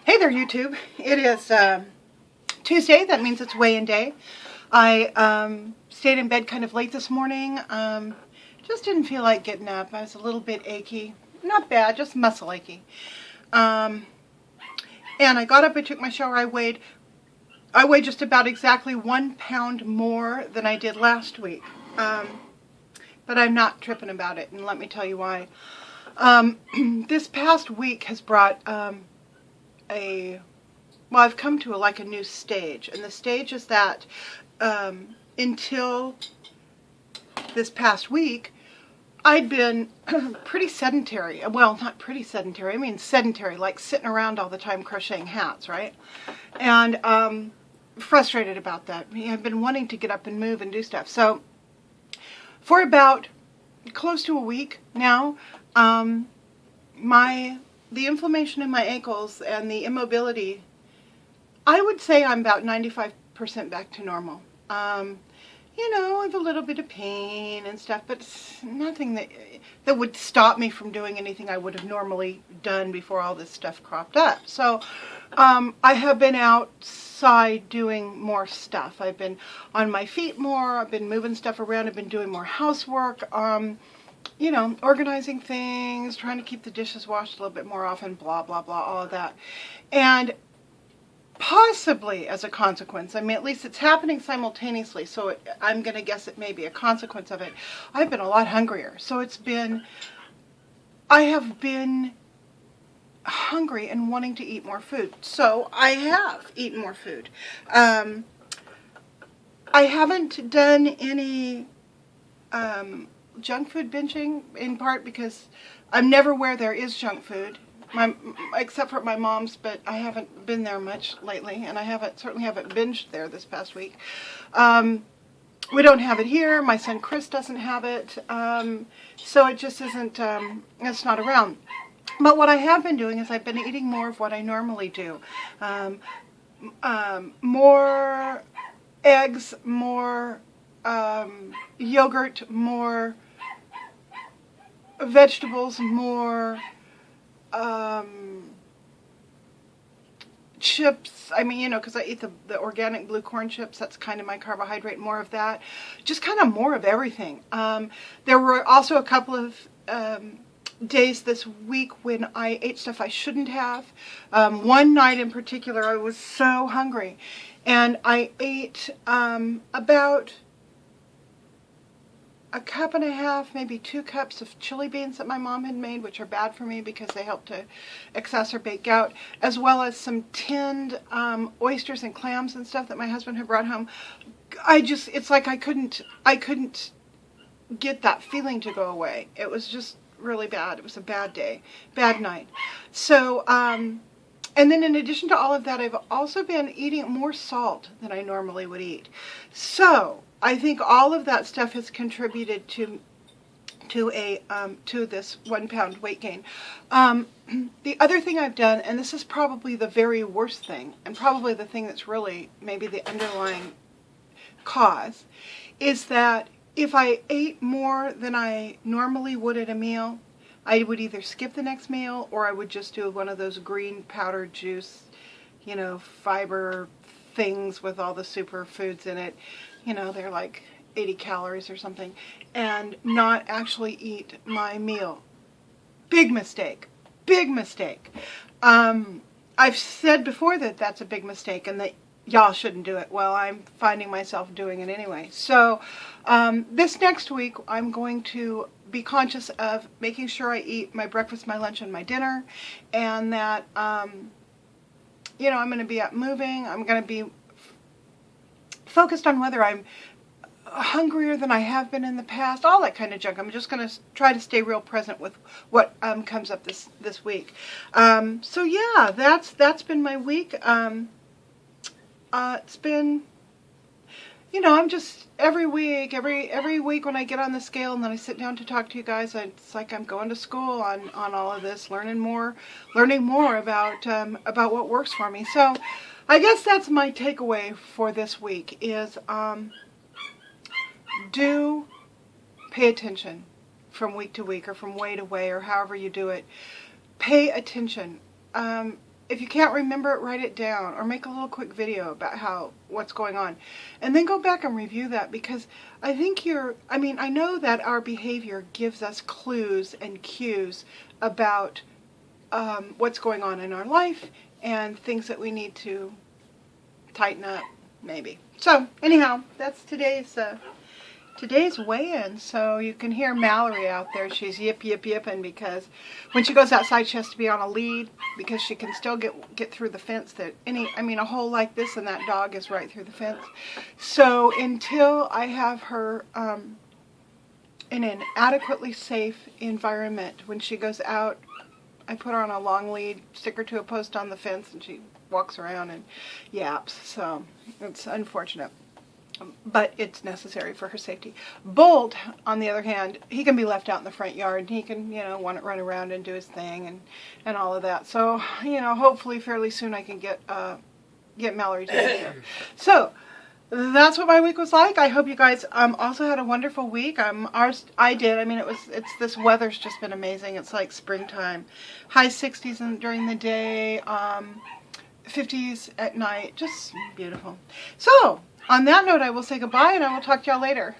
Hey there, YouTube. It is Tuesday. That means it's weigh-in day. I stayed in bed kind of late this morning. Just didn't feel like getting up. I was a little bit achy. Not bad, just muscle achy. And I got up, I took my shower, I weighed just about exactly 1 pound more than I did last week. But I'm not tripping about it, and let me tell you why. This past week has brought I've come to a new stage, and the stage is that until this past week, I'd been pretty sedentary. Well, not pretty sedentary, I mean sedentary, like sitting around all the time crocheting hats, right? And frustrated about that. I've been wanting to get up and move and do stuff. So for about close to a week now, the inflammation in my ankles and the immobility, I would say I'm about 95% back to normal. I have a little bit of pain and stuff, but it's nothing that would stop me from doing anything I would have normally done before all this stuff cropped up. So I have been outside doing more stuff. I've been on my feet more. I've been moving stuff around. I've been doing more housework. Organizing things, trying to keep the dishes washed a little bit more often, blah, blah, blah, all of that. And possibly as a consequence, I mean, at least it's happening simultaneously, so I'm going to guess it may be a consequence of it. I've been a lot hungrier. So I have been hungry and wanting to eat more food. So I have eaten more food. I haven't done any junk food binging, in part because I'm never where there is junk food, except for my mom's, but I haven't been there much lately, and I certainly haven't binged there this past week. We don't have it here. My son Chris doesn't have it, so it just isn't, it's not around. But what I have been doing is I've been eating more of what I normally do. More eggs, more yogurt, more vegetables, more chips. I mean, because I eat the organic blue corn chips. That's kind of my carbohydrate, more of that. Just kind of more of everything. There were also a couple of days this week when I ate stuff I shouldn't have. One night in particular, I was so hungry, and I ate about a cup and a half, maybe 2 cups of chili beans that my mom had made, which are bad for me because they help to exacerbate gout, as well as some tinned oysters and clams and stuff that my husband had brought home. It's like I couldn't get that feeling to go away. It was just really bad. It was a bad day, bad night. So, and then in addition to all of that, I've also been eating more salt than I normally would eat. So I think all of that stuff has contributed to this 1 pound weight gain. The other thing I've done, and this is probably the very worst thing, and probably the thing that's really maybe the underlying cause, is that if I ate more than I normally would at a meal, I would either skip the next meal, or I would just do one of those green powdered juice, fiber things with all the superfoods in it. They're like 80 calories or something, and not actually eat my meal. Big mistake. Big mistake. I've said before that that's a big mistake and that y'all shouldn't do it. Well, I'm finding myself doing it anyway. So this next week, I'm going to be conscious of making sure I eat my breakfast, my lunch, and my dinner, and that, I'm going to be up moving. I'm going to be focused on whether I'm hungrier than I have been in the past, all that kind of junk. I'm just going to try to stay real present with what comes up this week. So yeah, that's been my week. It's been, I'm just every week when I get on the scale and then I sit down to talk to you guys, it's like I'm going to school on all of this, learning more about what works for me. So I guess that's my takeaway for this week is do pay attention from week to week or from way to way or however you do it. Pay attention. if you can't remember it, write it down or make a little quick video about what's going on. And then go back and review that, because I think I know that our behavior gives us clues and cues about what's going on in our life and things that we need to tighten up, maybe. So anyhow, that's today's weigh-in. So you can hear Mallory out there. She's yipping because when she goes outside, she has to be on a lead because she can still get through the fence. A hole like this and that dog is right through the fence. So until I have her in an adequately safe environment, when she goes out, I put her on a long lead, stick her to a post on the fence, and she walks around and yaps. So it's unfortunate, but it's necessary for her safety. Bolt, on the other hand, he can be left out in the front yard, and he can, want to run around and do his thing and all of that. So, hopefully fairly soon I can get Mallory taken care of. So that's what my week was like. I hope you guys also had a wonderful week. I did. This weather's just been amazing. It's like springtime. High 60s during the day, 50s at night. Just beautiful. So on that note, I will say goodbye, and I will talk to y'all later.